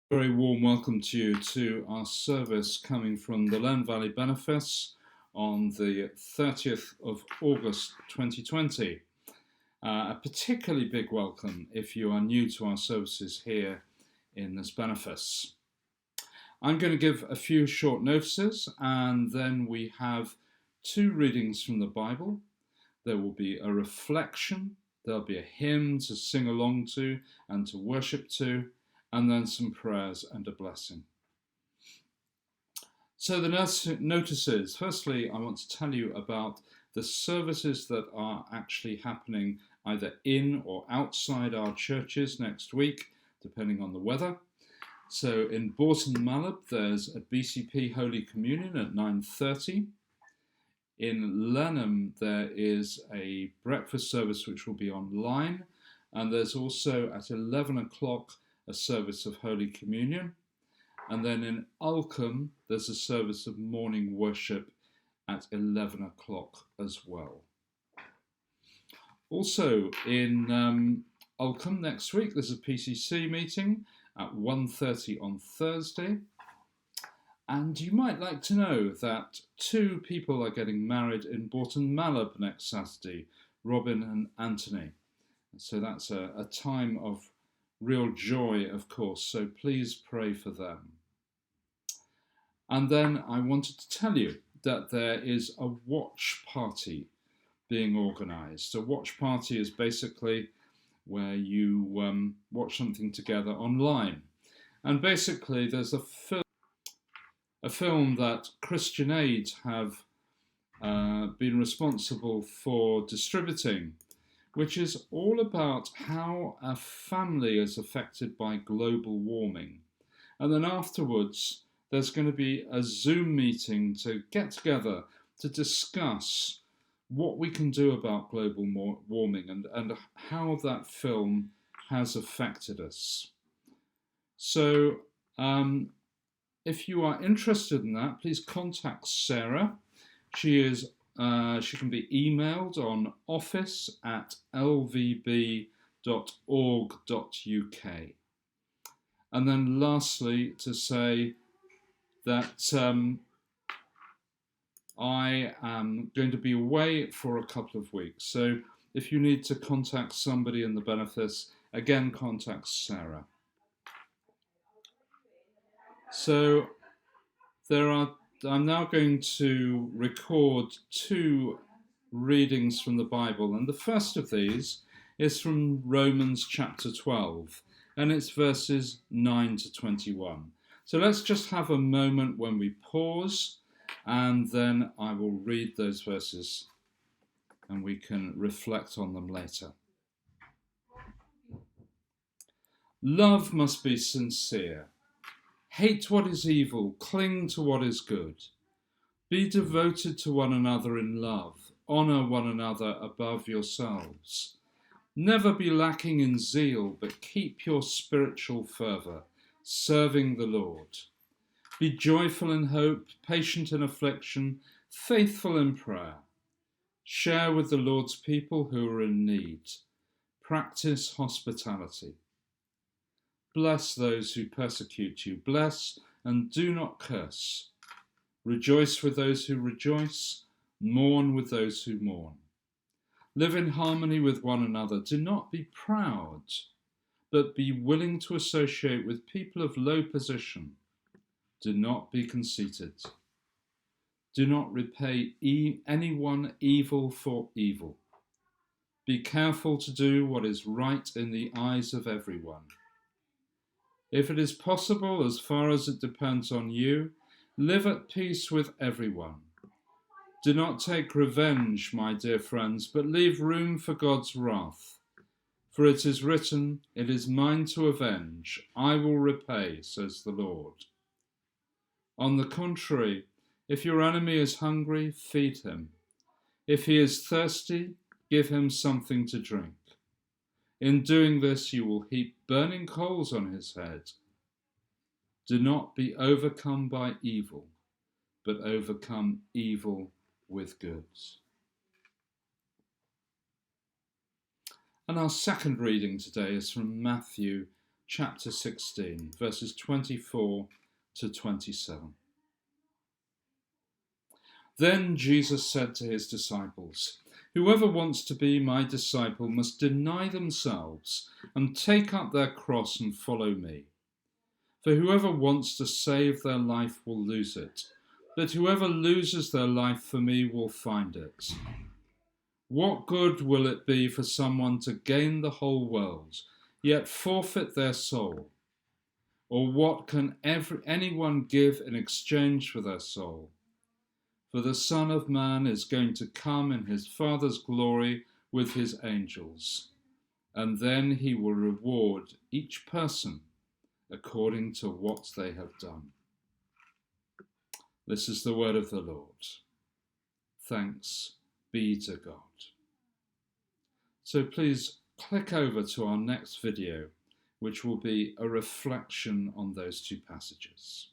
Very warm welcome to you to our service coming from the Lerne Valley Benefice on the 30th of August 2020. A particularly big welcome if you are new to our services here in this benefice. I'm going to give a few short notices and then we have two readings from the Bible. There will be a reflection, there'll be a hymn to sing along to and to worship to, and then some prayers and a blessing. So the notices. Firstly, I want to tell you about the services that are actually happening either in or outside our churches next week, depending on the weather. So in Bourton Mallow, there's a BCP Holy Communion at 9:30. In Lenham, there is a breakfast service which will be online, and there's also at 11 o'clock a service of Holy Communion. And then in Ulcombe, there's a service of morning worship at 11 o'clock as well. Also in Ulcombe next week, there's a PCC meeting at 1:30 on Thursday. And you might like to know that two people are getting married in Bourton Mallow next Saturday, Robin and Anthony. So that's a time of real joy, of course, so please pray for them. And then I wanted to tell you that there is a watch party being organised. A watch party is basically where you watch something together online. And basically there's a film that Christian Aid have been responsible for distributing, which is all about how a family is affected by global warming. And then afterwards, there's going to be a Zoom meeting to get together to discuss what we can do about global warming and how that film has affected us. So if you are interested in that, please contact Sarah. She can be emailed on office@lvb.org.uk. And then lastly, to say that I am going to be away for a couple of weeks. So if you need to contact somebody in the benefice, again, contact Sarah. So I'm now going to record two readings from the Bible, and the first of these is from Romans chapter 12, and it's verses 9 to 21. So let's just have a moment when we pause, and then I will read those verses and we can reflect on them later. Love must be sincere. Hate what is evil, cling to what is good. Be devoted to one another in love, honour one another above yourselves. Never be lacking in zeal, but keep your spiritual fervour, serving the Lord. Be joyful in hope, patient in affliction, faithful in prayer. Share with the Lord's people who are in need. Practice hospitality. Bless those who persecute you. Bless and do not curse. Rejoice with those who rejoice. Mourn with those who mourn. Live in harmony with one another. Do not be proud, but be willing to associate with people of low position. Do not be conceited. Do not repay anyone evil for evil. Be careful to do what is right in the eyes of everyone. If it is possible, as far as it depends on you, live at peace with everyone. Do not take revenge, my dear friends, but leave room for God's wrath. For it is written, "It is mine to avenge, I will repay," says the Lord. On the contrary, if your enemy is hungry, feed him. If he is thirsty, give him something to drink. In doing this, you will heap burning coals on his head. Do not be overcome by evil, but overcome evil with good. And our second reading today is from Matthew chapter 16, verses 24 to 27. Then Jesus said to his disciples, "Whoever wants to be my disciple must deny themselves and take up their cross and follow me. For whoever wants to save their life will lose it, but whoever loses their life for me will find it. What good will it be for someone to gain the whole world, yet forfeit their soul? Or what can anyone give in exchange for their soul? For the Son of Man is going to come in his Father's glory with his angels, and then he will reward each person according to what they have done." This is the word of the Lord. Thanks be to God. So please click over to our next video, which will be a reflection on those two passages.